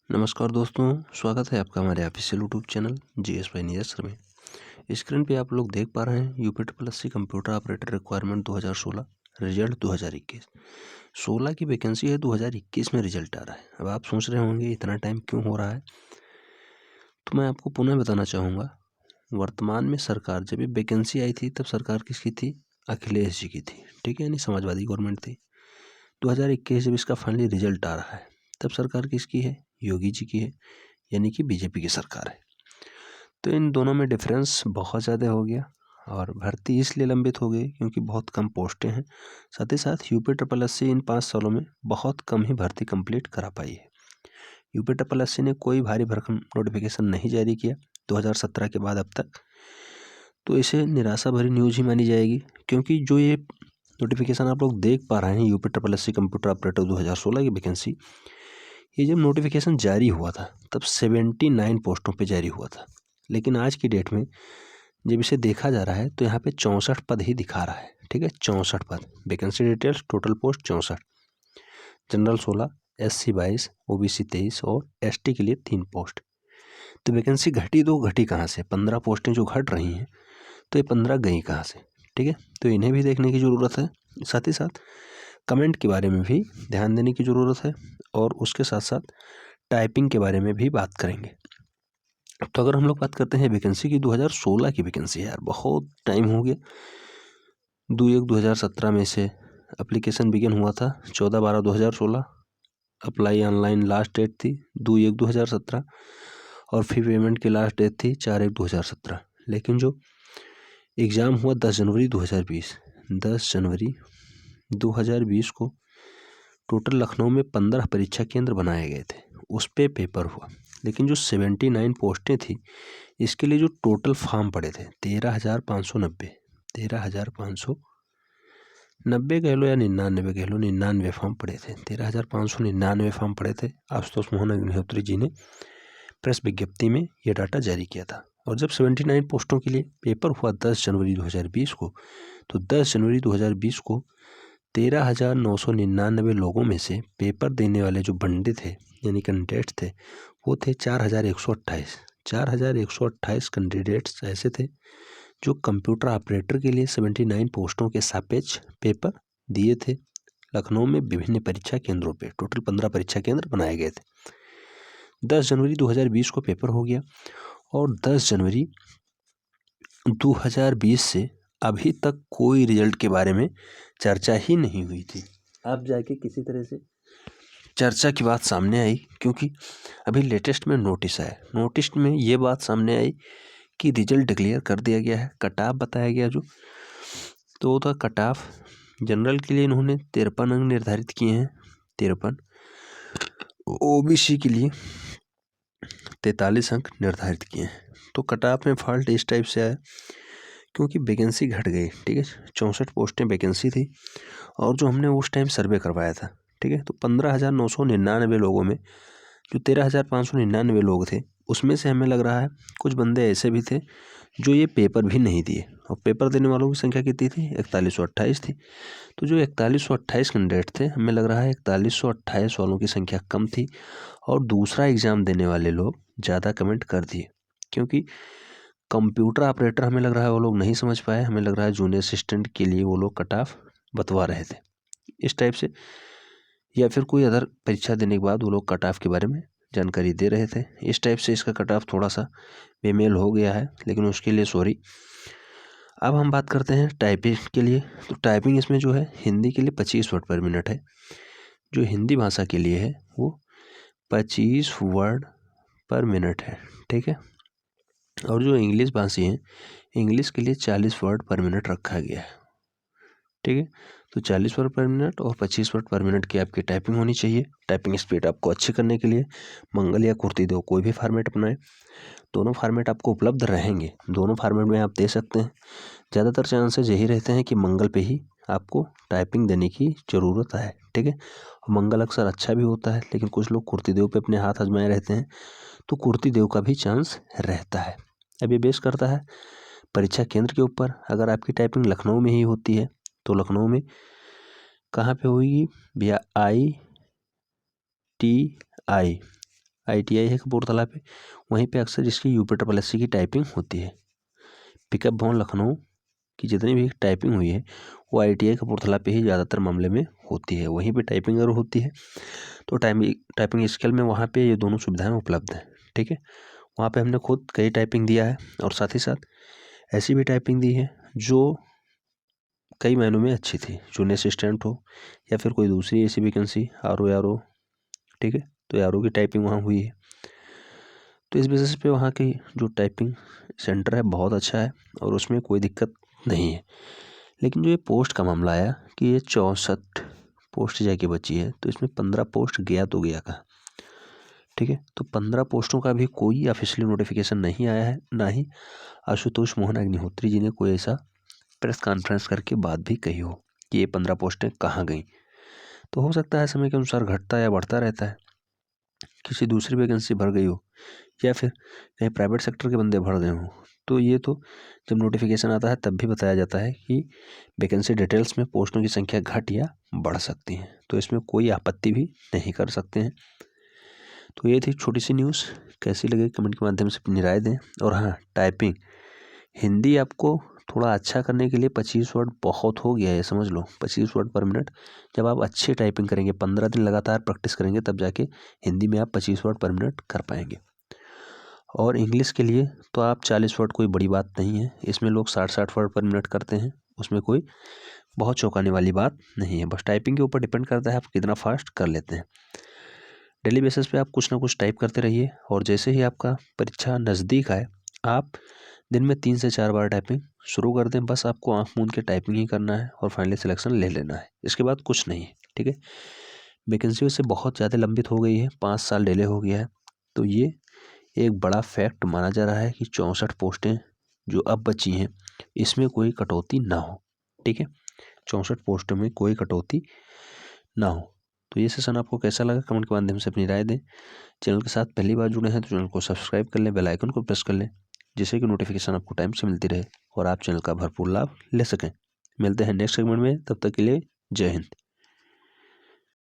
नमस्कार दोस्तों, स्वागत है आपका हमारे official YouTube channel GS bye Neeraj sir में। स्क्रीन पे आप लोग देख पा रहे हैं यूपीट्रिपल कंप्यूटर ऑपरेटर रिक्वायरमेंट 2016 रिजल्ट 2021। 16 की वैकेंसी है, 2021 में रिजल्ट आ रहा है। अब आप सोच रहे होंगे इतना टाइम क्यों हो रहा है, तो मैं आपको पुनः बताना चाहूँगा। वर्तमान में सरकार, जब ये वैकेंसी आई थी तब सरकार किसकी थी? अखिलेश जी की थी, ठीक है, यानी समाजवादी गवर्नमेंट थी। 2021 जब इसका फाइनली रिजल्ट आ रहा है तब सरकार किसकी है? योगी जी की है, यानी कि बीजेपी की सरकार है। तो इन दोनों में डिफरेंस बहुत ज़्यादा हो गया और भर्ती इसलिए लंबित हो गई क्योंकि बहुत कम पोस्टें हैं। साथ ही साथ यूपीट्रिपल इन 5 सालों में बहुत कम ही भर्ती कंप्लीट करा पाई है। यूपीट्रिपल ने कोई भारी भरकम नोटिफिकेशन नहीं जारी किया 2017 के बाद अब तक। तो इसे निराशा भरी न्यूज़ ही मानी जाएगी, क्योंकि जो ये नोटिफिकेशन आप लोग देख पा रहे हैं यूपीट्रिपल कंप्यूटर ऑपरेटर 2016 की वैकेंसी, ये जब नोटिफिकेशन जारी हुआ था तब 79 पोस्टों पे जारी हुआ था। लेकिन आज की डेट में जब इसे देखा जा रहा है तो यहाँ पे 64 पद ही दिखा रहा है, ठीक है, 64 पद। Vacancy details, total post 64, general 16, SC 22, OBC 23 और ST के लिए 3 पोस्ट। तो वैकेंसी घटी तो घटी कहाँ से? 15 पोस्टें जो घट रही हैं तो ये 15 गई कहाँ से? ठीक है, तो इन्हें भी देखने की ज़रूरत है। साथ ही साथ कमेंट के बारे में भी ध्यान देने की ज़रूरत है और उसके साथ साथ टाइपिंग के बारे में भी बात करेंगे। तो अगर हम लोग बात करते हैं वैकेंसी की, 2016 की वैकेंसी है यार, बहुत टाइम हो गया। 2/1/2017 में से एप्लीकेशन बिगिन हुआ था, 14/12/2016 अप्लाई ऑनलाइन लास्ट डेट थी 2/1/2017 और फी पेमेंट की लास्ट डेट थी 4/1/2017। लेकिन जो एग्ज़ाम हुआ 10 जनवरी 2020, 10 जनवरी 2020 को टोटल लखनऊ में 15 परीक्षा केंद्र बनाए गए थे, उस पे पेपर हुआ। लेकिन जो 79 पोस्टें थी इसके लिए जो टोटल फॉर्म पड़े थे 13,590, 13,590 कह लो या 99 कह लो, 99 फॉर्म पड़े थे, 13,599 फॉर्म पड़े थे। आशुतोष मोहन अग्निहोत्री जी ने प्रेस विज्ञप्ति में ये डाटा जारी किया था। और जब 79 पोस्टों के लिए पेपर हुआ 10 जनवरी 2020 को, तो 10 जनवरी 2020 को 13,999 लोगों में से पेपर देने वाले जो बंदे थे, यानी कैंडिडेट्स थे, वो थे 4,128। 4,128 कैंडिडेट्स ऐसे थे जो कंप्यूटर ऑपरेटर के लिए 79 पोस्टों के सापेक्ष पेपर दिए थे लखनऊ में विभिन्न परीक्षा केंद्रों पे। टोटल 15 परीक्षा केंद्र बनाए गए थे। 10 जनवरी 2020 को पेपर हो गया और 10 जनवरी 2020 से अभी तक कोई रिजल्ट के बारे में चर्चा ही नहीं हुई थी। अब जाके किसी तरह से चर्चा की बात सामने आई, क्योंकि अभी लेटेस्ट में नोटिस आया। नोटिस में ये बात सामने आई कि रिजल्ट डिक्लेयर कर दिया गया है। कट ऑफ बताया गया जो, तो वो था कट ऑफ। जनरल के लिए इन्होंने 53 अंक निर्धारित किए हैं, 53। OBC के लिए 43 अंक निर्धारित किए हैं। तो कट ऑफ में फॉल्ट इस टाइप से आया क्योंकि वैकेंसी घट गई, ठीक है। 64 पोस्टें वैकेंसी थी और जो हमने उस टाइम सर्वे करवाया था, ठीक है, तो 15,999 लोगों में जो 13,599 लोग थे उसमें से हमें लग रहा है कुछ बंदे ऐसे भी थे जो ये पेपर भी नहीं दिए। और पेपर देने वालों की संख्या कितनी थी? 4128 थी। तो जो 4128 कैंडिडेट थे, हमें लग रहा है 4128 वालों की संख्या कम थी और दूसरा एग्ज़ाम देने वाले लोग ज़्यादा कमेंट कर दिए, क्योंकि कंप्यूटर ऑपरेटर हमें लग रहा है वो लोग नहीं समझ पाए। हमें लग रहा है जूनियर असिस्टेंट के लिए वो लोग कट ऑफ बतवा रहे थे इस टाइप से, या फिर कोई अदर परीक्षा देने के बाद वो लोग कट ऑफ के बारे में जानकारी दे रहे थे। इस टाइप से इसका कट ऑफ थोड़ा सा बेमेल हो गया है, लेकिन उसके लिए सॉरी। अब हम बात करते हैं टाइपिंग के लिए। तो टाइपिंग इसमें जो है हिंदी के लिए 25 वर्ड पर मिनट है, जो हिंदी भाषा के लिए है वो 25 वर्ड पर मिनट है, ठीक है। और जो इंग्लिश भाषी हैं, इंग्लिश के लिए 40 वर्ड पर मिनट रखा गया है, ठीक है। तो 40 वर्ड पर मिनट और 25 वर्ड पर मिनट की आपकी टाइपिंग होनी चाहिए। टाइपिंग स्पीड आपको अच्छी करने के लिए मंगल या कुर्ती दो कोई भी फॉर्मेट अपनाएं, दोनों फॉर्मेट आपको उपलब्ध रहेंगे। दोनों फॉर्मेट में आप दे सकते हैं। ज़्यादातर चांसेस यही रहते हैं कि मंगल पे ही आपको टाइपिंग देने की ज़रूरत है, ठीक है। मंगल अक्सर अच्छा भी होता है, लेकिन कुछ लोग कुर्ती देव पे अपने हाथ आजमाए रहते हैं, तो कुर्ती देव का भी चांस रहता है। अब ये बेस करता है परीक्षा केंद्र के ऊपर। अगर आपकी टाइपिंग लखनऊ में ही होती है तो लखनऊ में कहाँ पे होगी भैया? ITI ITI है कपूरथला पे, वहीं पे अक्सर इसकी UPSSC की टाइपिंग होती है। पिकअप भवन लखनऊ की जितनी भी टाइपिंग हुई है वो ITI कपूरथला पे ही ज़्यादातर मामले में होती है। वहीं पे टाइपिंग अगर होती है तो टाइपिंग स्किल में वहाँ पे ये दोनों सुविधाएं उपलब्ध हैं। ठीक है, वहाँ पे हमने खुद कई टाइपिंग दिया है और साथ ही साथ ऐसी भी टाइपिंग दी है जो कई मायनों में अच्छी थी, जूनियर असिस्टेंट हो या फिर कोई दूसरी ऐसी वैकेंसी RO, ठीक है, तो ARO की टाइपिंग वहाँ हुई है। तो इस बेसिस पे वहाँ की जो टाइपिंग सेंटर है बहुत अच्छा है और उसमें कोई दिक्कत नहीं है। लेकिन जो ये पोस्ट का मामला आया कि ये 64 पोस्ट जाके बची है, तो इसमें 15 पोस्ट गया तो गया कहाँ। ठीक है, तो 15 पोस्टों का भी कोई ऑफिशियल नोटिफिकेशन नहीं आया है, ना ही आशुतोष मोहन अग्निहोत्री जी ने कोई ऐसा प्रेस कॉन्फ्रेंस करके बात भी कही हो कि ये 15 पोस्टें कहाँ गई। तो हो सकता है समय के अनुसार घटता या बढ़ता रहता है, किसी दूसरी वैकेंसी भर गई हो या फिर कहीं प्राइवेट सेक्टर के बंदे भर गए हों। तो ये तो जब नोटिफिकेशन आता है तब भी बताया जाता है कि वैकेंसी डिटेल्स में पोस्टों की संख्या घट या बढ़ सकती है, तो इसमें कोई आपत्ति भी नहीं कर सकते हैं। तो ये थी छोटी सी न्यूज़, कैसी लगी कमेंट के माध्यम से अपनी राय दें। और हाँ, टाइपिंग हिंदी आपको थोड़ा अच्छा करने के लिए 25 वर्ड बहुत हो गया है, समझ लो 25 वर्ड पर मिनट। जब आप अच्छी टाइपिंग करेंगे, 15 दिन लगातार प्रैक्टिस करेंगे, तब जाके हिंदी में आप 25 वर्ड पर मिनट कर पाएंगे। और इंग्लिश के लिए तो आप 40 वर्ड कोई बड़ी बात नहीं है, इसमें लोग 60 वर्ड पर मिनट करते हैं, उसमें कोई बहुत चौंकाने वाली बात नहीं है। बस टाइपिंग के ऊपर डिपेंड करता है आप कितना फास्ट कर लेते हैं। डेली बेसिस पे आप कुछ ना कुछ टाइप करते रहिए और जैसे ही आपका परीक्षा नज़दीक आए आप दिन में 3 से 4 बार टाइपिंग शुरू कर दें। बस आपको आँख मूंद के टाइपिंग ही करना है और फाइनली सिलेक्शन ले लेना है, इसके बाद कुछ नहीं है। ठीक है, वैकेंसी उससे बहुत ज़्यादा लंबित हो गई है, 5 साल डिले हो गया है। तो ये एक बड़ा फैक्ट माना जा रहा है कि 64 पोस्टें जो अब बची हैं इसमें कोई कटौती ना हो। ठीक है, 64 पोस्टों में कोई कटौती ना हो। तो ये सेशन आपको कैसा लगा कमेंट के माध्यम से अपनी राय दें। चैनल के साथ पहली बार जुड़े हैं तो चैनल को सब्सक्राइब कर लें, बेल आइकन को प्रेस कर लें, जिससे कि नोटिफिकेशन आपको टाइम से मिलती रहे और आप चैनल का भरपूर लाभ ले सकें। मिलते हैं नेक्स्ट सेगमेंट में, तब तक के लिए जय हिंद।